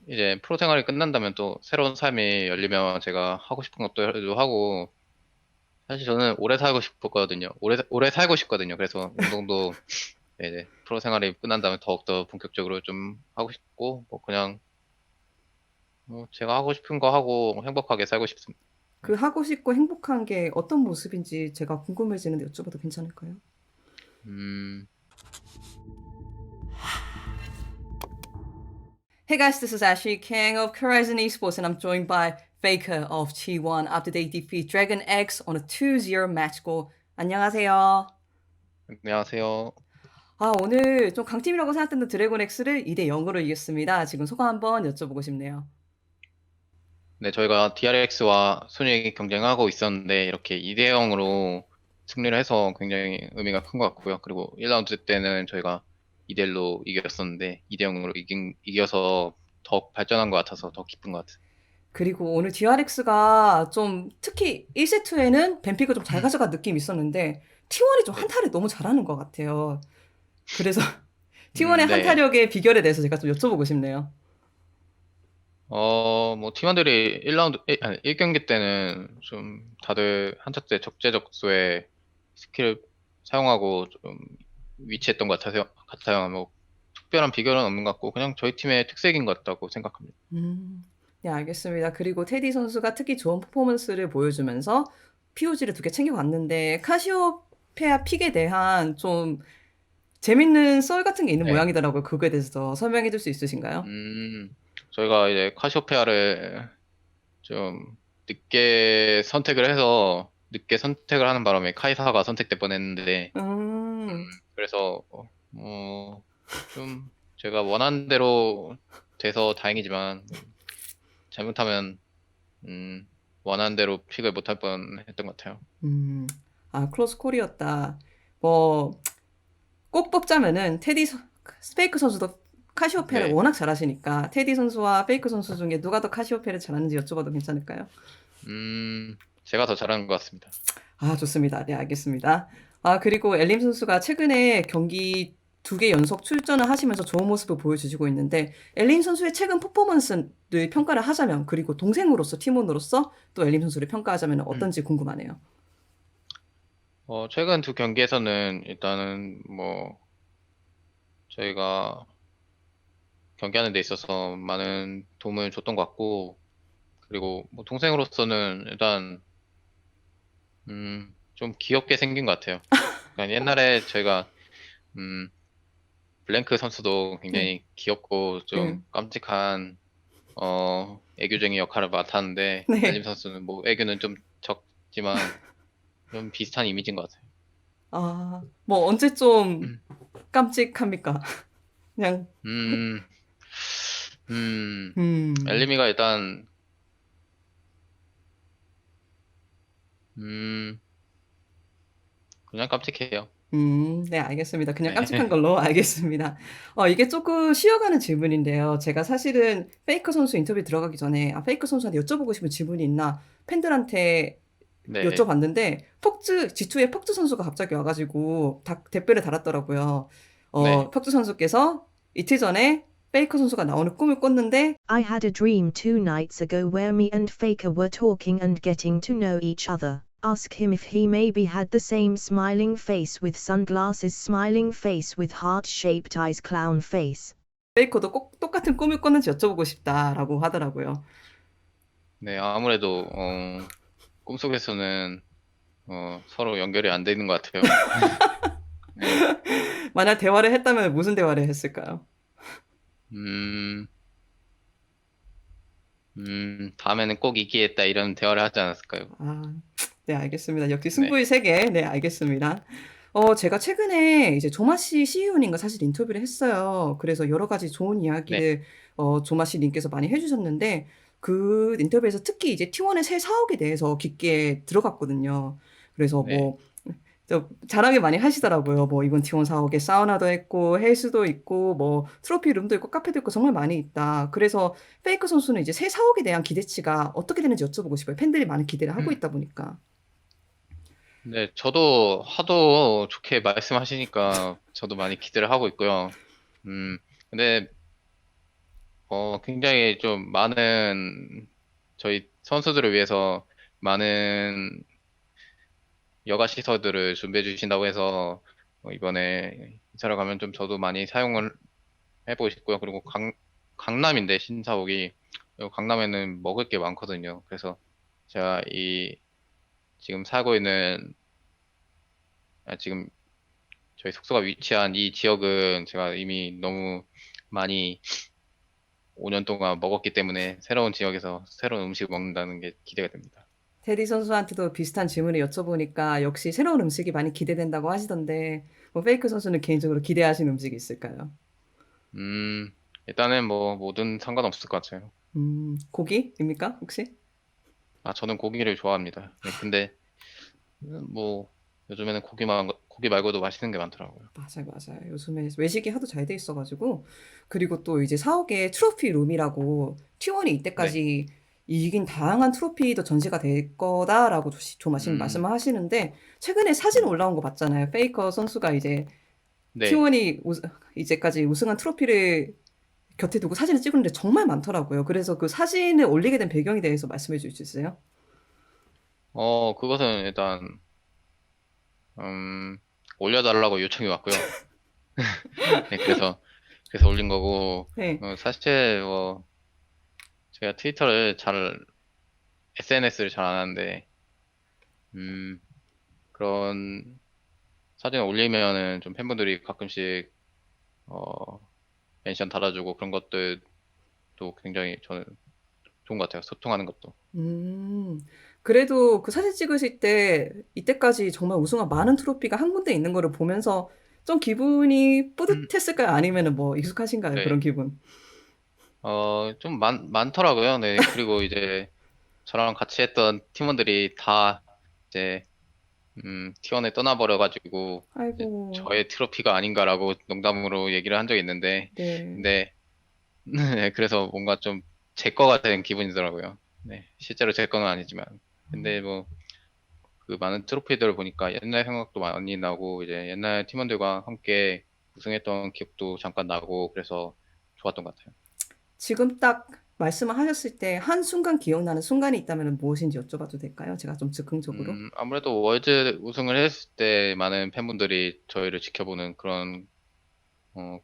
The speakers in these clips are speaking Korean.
이제 프로 생활이 끝난다면 또 새로운 삶이 열리면 제가 하고 싶은 것도 하고, 사실 저는 오래 살고 싶었거든요. 오래 살고 싶거든요. 그래서 운동도 이제 프로 생활이 끝난 다음에 더욱더 본격적으로 좀 하고 싶고, 뭐 그냥 뭐 제가 하고 싶은 거 하고 행복하게 살고 싶습니다. 그 하고 싶고 행복한 게 어떤 모습인지 제가 궁금해지는데 여쭤봐도 괜찮을까요? 음, Hey guys, this is Ashley King of Horizon Esports, and I'm joined by Faker of T1 after they defeat Dragon X on a 2-0 match score. 안녕하세요. 안녕하세요. 오늘 좀 강팀이라고 생각했던 드래곤 X를 2대 0으로 이겼습니다. 지금 소감 한번 여쭤보고 싶네요. 네, 저희가 DRX와 순위 경쟁하고 있었는데, 이렇게 2대 0으로 승리를 해서 굉장히 의미가 큰 것 같고요. 그리고 1라운드 때는 저희가 2대 1로 이겼었는데, 2대 0으로 이겨서 더 발전한 것 같아서 더 기쁜 것 같아요. 그리고 오늘 DRX가 좀 특히 1세트에는 뱀픽을 좀 잘 가져간 느낌이 있었는데 T1이 좀 네. 한타를 너무 잘하는 것 같아요. 그래서 T1의 네. 한타력의 비결에 대해서 제가 좀 여쭤보고 싶네요. 뭐, 팀원들이 1라운드, 아니, 1경기 때는 좀 다들 한타 때 적재적소에 스킬을 사용하고 좀 위치했던 것 같아요. 뭐, 특별한 비결은 없는 것 같고, 그냥 저희 팀의 특색인 것 같다고 생각합니다. 네, 알겠습니다. 그리고 테디 선수가 특히 좋은 퍼포먼스를 보여주면서 POG를 2개 챙겨갔는데 카시오페아 픽에 대한 좀 재밌는 썰 같은 게 있는 네. 모양이더라고요. 그거에 대해서 설명해 줄 수 있으신가요? 저희가 이제 카시오페아를 좀 늦게 선택을 하는 바람에 카이사가 선택될 뻔했는데, 음, 그래서, 좀 제가 원하는 대로 돼서 다행이지만, 잘못하면, 음, 원하는 대로 픽을 못할 뻔 했던 것 같아요. 음, 클로스 콜이었다. 뭐, 꼭 뽑자면은 페이크 선수도 카시오페아를 네. 워낙 잘하시니까 테디 선수와 페이크 선수 중에 누가 더 카시오페아를 잘하는지 여쭤봐도 괜찮을까요? 제가 더 잘하는 것 같습니다. 좋습니다. 네, 알겠습니다. 그리고 엘림 선수가 최근에 경기 2개 연속 출전을 하시면서 좋은 모습을 보여주시고 있는데, 엘림 선수의 최근 퍼포먼스를 평가를 하자면, 그리고 동생으로서, 팀원으로서 또 엘림 선수를 평가하자면 음. 어떤지 궁금하네요. 최근 두 경기에서는 일단은 뭐, 저희가 경기하는 데 있어서 많은 도움을 줬던 것 같고, 그리고 뭐 동생으로서는 일단, 좀 귀엽게 생긴 것 같아요. 그러니까 옛날에 저희가, 음, 블랭크 선수도 네, 굉장히 귀엽고 네, 좀 깜찍한, 애교쟁이 역할을 맡았는데, 엘림 네. 선수는 뭐 애교는 좀 적지만, 좀 비슷한 이미지인 것 같아요. 뭐, 언제 좀 음, 깜찍합니까? 그냥, 음, 음, 음, 엘리미가 일단, 음, 그냥 깜찍해요. 네, 알겠습니다. 그냥 깜찍한 네. 걸로 알겠습니다. 이게 조금 쉬어가는 질문인데요. 제가 사실은 페이커 선수 인터뷰 들어가기 전에, 페이커 선수한테 여쭤보고 싶은 질문이 있나 팬들한테 네. 여쭤봤는데, G2의 폭주 선수가 갑자기 와가지고 댓글을 달았더라고요. 네. 폭주 선수께서 이틀 전에 페이커 선수가 나오는 꿈을 꿨는데, I had a dream 2 nights ago where me and Faker were talking and getting to know each other. Ask him if he maybe had the same smiling face with sunglasses, smiling face with heart-shaped eyes, clown face. 페이커도 꼭 똑같은 꿈을 꿨는지 여쭤보고 싶다라고 하더라고요. 네. 아무래도, 꿈속에서는, 서로 연결이 안 돼 있는 것 같아요. 네. 만약 대화를 했다면 무슨 대화를 했을까요? 음, 다음에는 꼭 이기겠다 이런 대화를 하지 않았을까요? 아, 네, 알겠습니다. 역시 네. 승부의 세계. 네, 알겠습니다. 제가 최근에 이제 조마씨 CEO님과 사실 인터뷰를 했어요. 그래서 여러 가지 좋은 네. 이야기를 조마씨 님께서 많이 해주셨는데 그 인터뷰에서 특히 이제 T1의 새 사옥에 대해서 깊게 들어갔거든요. 그래서 네. 뭐 자랑을 많이 하시더라고요. 뭐 이번 T1 사옥에 사우나도 있고 헬스도 있고 뭐 트로피 룸도 있고 카페도 있고 정말 많이 있다. 그래서 페이커 선수는 이제 새 사옥에 대한 기대치가 어떻게 되는지 여쭤보고 싶어요. 팬들이 많은 기대를 하고 있다 보니까. 네. 저도 하도 좋게 말씀하시니까 저도 많이 기대를 하고 있고요. 근데 굉장히 좀 많은 저희 선수들을 위해서 많은 여가 시설들을 준비해 주신다고 해서 이번에 이사를 가면 좀 저도 많이 사용을 해보고 싶고요. 그리고 강남인데 신사옥이 그리고 강남에는 먹을 게 많거든요. 그래서 제가 지금 살고 있는 지금 저희 숙소가 위치한 이 지역은 제가 이미 너무 많이 5년 동안 먹었기 때문에 새로운 지역에서 새로운 음식을 먹는다는 게 기대가 됩니다. 테디 선수한테도 비슷한 질문을 여쭤보니까 역시 새로운 음식이 많이 기대된다고 하시던데 뭐 페이크 선수는 개인적으로 기대하시는 음식이 있을까요? 일단은 뭐 뭐든 상관없을 것 같아요. 고기입니까 혹시? 저는 고기를 좋아합니다. 네, 근데 뭐 요즘에는 고기 말고도 맛있는 게 많더라고요. 맞아요, 맞아요. 요즘에 외식이 하도 잘 돼 있어가지고 그리고 또 이제 사옥에 트로피 룸이라고 T1이 네. 이때까지 이긴 다양한 트로피도 전시가 될 거다라고 조마심 음, 말씀을 하시는데 최근에 사진 올라온 거 봤잖아요. 페이커 선수가 이제 네. T1이 이제까지 우승한 트로피를 곁에 두고 사진을 찍었는데 정말 많더라고요. 그래서 그 사진을 올리게 된 배경에 대해서 말씀해 주실 수 있어요? 그것은 일단 음, 올려달라고 요청이 왔고요. 네, 그래서 올린 거고 네. 사실 제가 SNS를 잘 안 하는데 음, 그런 사진을 올리면은 좀 팬분들이 가끔씩 어, 멘션 달아주고 그런 것들도 굉장히 저는 좋은 것 같아요. 소통하는 것도. 음, 그래도 그 사진 찍으실 때 이때까지 정말 우승한 많은 트로피가 한 군데 있는 거를 보면서 좀 기분이 음, 뿌듯했을까요? 아니면은 뭐 익숙하신가요? 그런 네. 기분? 좀 많더라고요. 네. 그리고 이제 저랑 같이 했던 팀원들이 다 이제 T1에 떠나버려가지고 이제 아이고, 저의 트로피가 아닌가라고 농담으로 얘기를 한 적이 있는데 네. 근데 네, 그래서 뭔가 좀 제 거가 된 기분이더라고요. 네, 실제로 제 거는 아니지만 근데 뭐 그 많은 트로피들을 보니까 옛날 생각도 많이 나고 이제 옛날 팀원들과 함께 우승했던 기억도 잠깐 나고 그래서 좋았던 것 같아요. 지금 딱 말씀을 하셨을 때 한순간 기억나는 순간이 있다면 무엇인지 여쭤봐도 될까요? 제가 좀 즉흥적으로. 아무래도 월드 우승을 했을 때 많은 팬분들이 저희를 지켜보는 그런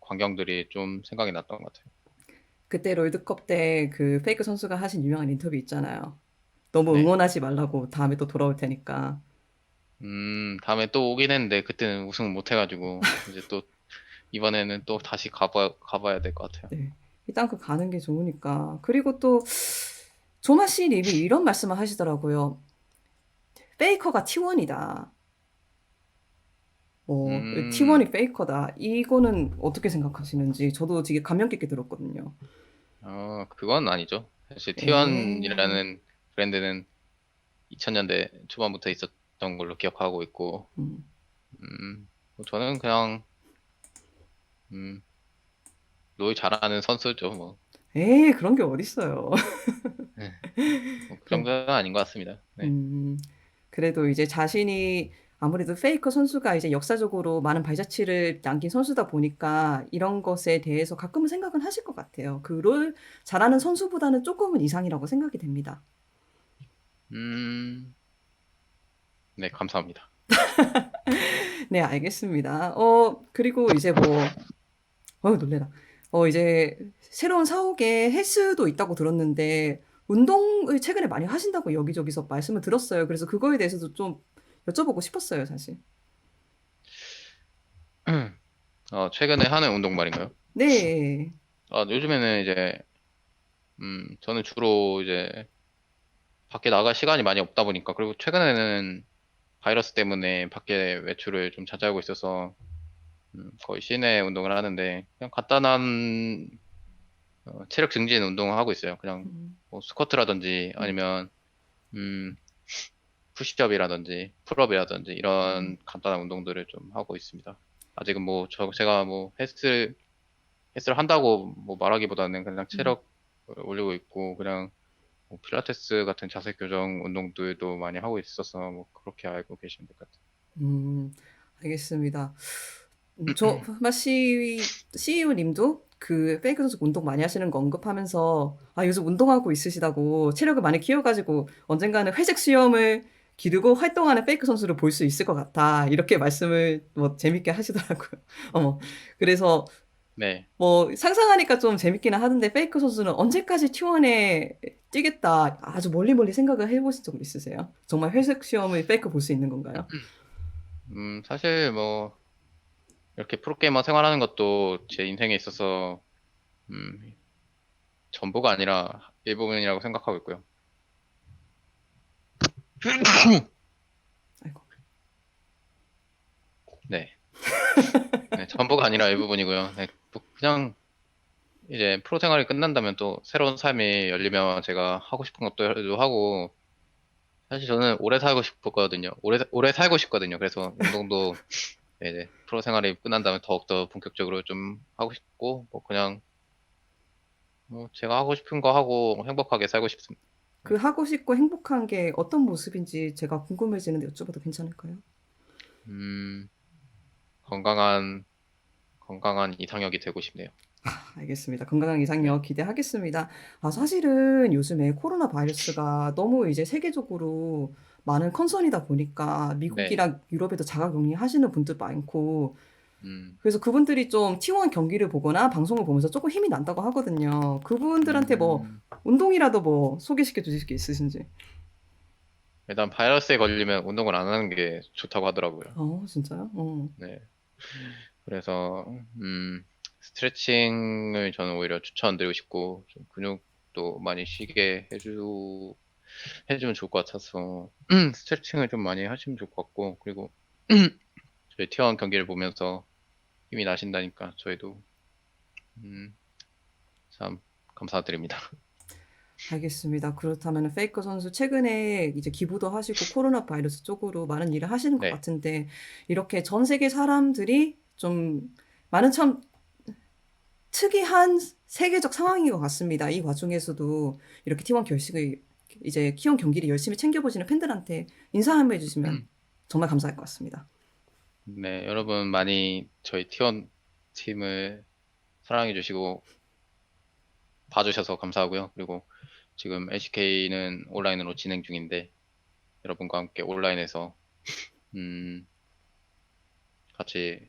광경들이 좀 생각이 났던 것 같아요. 그때 롤드컵 때 그 페이크 선수가 하신 유명한 인터뷰 있잖아요. 너무 네. 응원하지 말라고 다음에 또 돌아올 테니까. 다음에 또 오긴 했는데 그때는 우승 못 해가지고 이제 또 이번에는 또 다시 가봐야 될 것 같아요. 네. 일단 그 가는 게 좋으니까. 그리고 또 조마씨 님이 이런 말씀을 하시더라고요. 페이커가 T1이다. 음, T1이 페이커다. 이거는 어떻게 생각하시는지 저도 되게 감명 깊게 들었거든요. 그건 아니죠. 사실 에, T1이라는 브랜드는 2000년대 초반부터 있었던 걸로 기억하고 있고, 음. 뭐 저는 그냥, 음, 롤 잘하는 선수죠, 뭐. 에이, 그런 게 어딨어요. 네, 뭐그 그래. 정도는 아닌 것 같습니다. 네. 음, 그래도 이제 자신이 아무래도 페이커 선수가 이제 역사적으로 많은 발자취를 남긴 선수다 보니까 이런 것에 대해서 가끔은 생각은 하실 것 같아요. 그 롤 잘하는 선수보다는 조금은 이상이라고 생각이 됩니다. 음, 네, 감사합니다. 네, 알겠습니다. 그리고 이제 뭐, 놀래라. 이제 새로운 사옥에 헬스도 있다고 들었는데, 운동을 최근에 많이 하신다고 여기저기서 말씀을 들었어요. 그래서 그거에 대해서도 좀 여쭤보고 싶었어요, 사실. 최근에 하는 운동 말인가요? 네. 요즘에는 이제, 저는 주로 이제 밖에 나갈 시간이 많이 없다 보니까, 그리고 최근에는 바이러스 때문에 밖에 외출을 좀 자제하고 있어서, 거의 실내 운동을 하는데, 그냥 간단한 체력 증진 운동을 하고 있어요. 그냥 음, 뭐 스쿼트라든지 음, 아니면 음, 푸시업이라든지 풀업이라든지 음, 이런 간단한 운동들을 좀 하고 있습니다. 아직은 뭐 제가 뭐 헬스를 한다고 뭐 말하기보다는 그냥 음, 체력 올리고 있고 그냥 뭐 필라테스 같은 자세 교정 운동들도 많이 하고 있어서 뭐 그렇게 알고 계시면 될 것 같아요. 음, 알겠습니다. CEO님도 그 페이크 선수 운동 많이 하시는 거 언급하면서 아, 요즘 운동하고 있으시다고 체력을 많이 키워가지고 언젠가는 회색 수염을 기르고 활동하는 페이크 선수를 볼 수 있을 것 같아. 이렇게 말씀을 뭐 재밌게 하시더라고요. 어, 그래서 네. 뭐 상상하니까 좀 재밌기는 하던데 페이크 선수는 언제까지 T1에 뛰겠다. 아주 멀리 멀리 생각을 해보신 적 있으세요? 정말 회색 수염을 페이크 볼 수 있는 건가요? 사실 뭐, 이렇게 프로게이머 생활하는 것도 제 인생에 있어서, 음, 전부가 아니라 일부분이라고 생각하고 있고요. 아이고. 네. 네, 전부가 아니라 일부분이고요. 네, 뭐 그냥 이제 프로 생활이 끝난다면 또 새로운 삶이 열리면 제가 하고 싶은 것도 하고, 사실 저는 오래 살고 싶었거든요. 오래 살고 싶거든요. 그래서 운동도 네, 이제 프로 생활이 끝난다면 더욱더 본격적으로 좀 하고 싶고, 뭐 그냥 뭐 제가 하고 싶은 거 하고 행복하게 살고 싶습니다. 그 하고 싶고 행복한 게 어떤 모습인지 제가 궁금해지는데 여쭤봐도 괜찮을까요? 음, 건강한 이상혁이 되고 싶네요. 알겠습니다. 건강한 네, 이상력 기대하겠습니다. 아, 사실은 요즘에 코로나 바이러스가 너무 이제 세계적으로 많은 컨선이다 보니까 네, 미국이랑 유럽에도 자가격리 하시는 분들 많고, 음, 그래서 그분들이 좀 T1 경기를 보거나 방송을 보면서 조금 힘이 난다고 하거든요. 그분들한테 뭐 음, 운동이라도 뭐 소개시켜 주실 게 있으신지. 일단 바이러스에 걸리면 운동을 안 하는 게 좋다고 하더라고요. 진짜요? 네, 그래서 스트레칭을 저는 오히려 추천드리고 싶고, 좀 근육도 많이 쉬게 해주면 좋을 것 같아서, 스트레칭을 좀 많이 하시면 좋을 것 같고, 그리고 저희 T1 경기를 보면서 힘이 나신다니까 저희도, 음, 참 감사드립니다. 알겠습니다. 그렇다면 페이커 선수 최근에 이제 기부도 하시고 코로나 바이러스 쪽으로 많은 일을 하시는 것 네, 같은데 이렇게 전 세계 사람들이 좀 많은 참 특이한 세계적 상황인 것 같습니다. 이 와중에서도 이렇게 T1 결식을 이제 T1 경기를 열심히 챙겨보시는 팬들한테 인사 한번 해주시면 정말 감사할 것 같습니다. 네, 여러분 많이 저희 T1 팀을 사랑해주시고 봐주셔서 감사하고요. 그리고 지금 LCK는 온라인으로 진행 중인데 여러분과 함께 온라인에서 음, 같이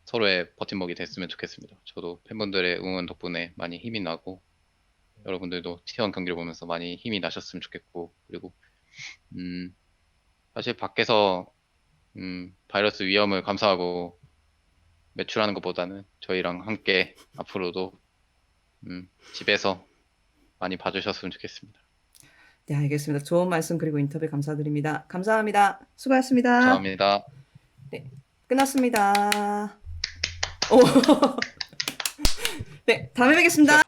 서로의 버팀목이 됐으면 좋겠습니다. 저도 팬분들의 응원 덕분에 많이 힘이 나고 여러분들도 T1 경기를 보면서 많이 힘이 나셨으면 좋겠고 그리고 음, 사실 밖에서 바이러스 위험을 감수하고 매출하는 것보다는 저희랑 함께 앞으로도 집에서 많이 봐주셨으면 좋겠습니다. 네, 알겠습니다. 좋은 말씀 그리고 인터뷰 감사드립니다. 감사합니다. 수고하셨습니다. 감사합니다. 네, 끝났습니다. 오. 네, 다음에 뵙겠습니다.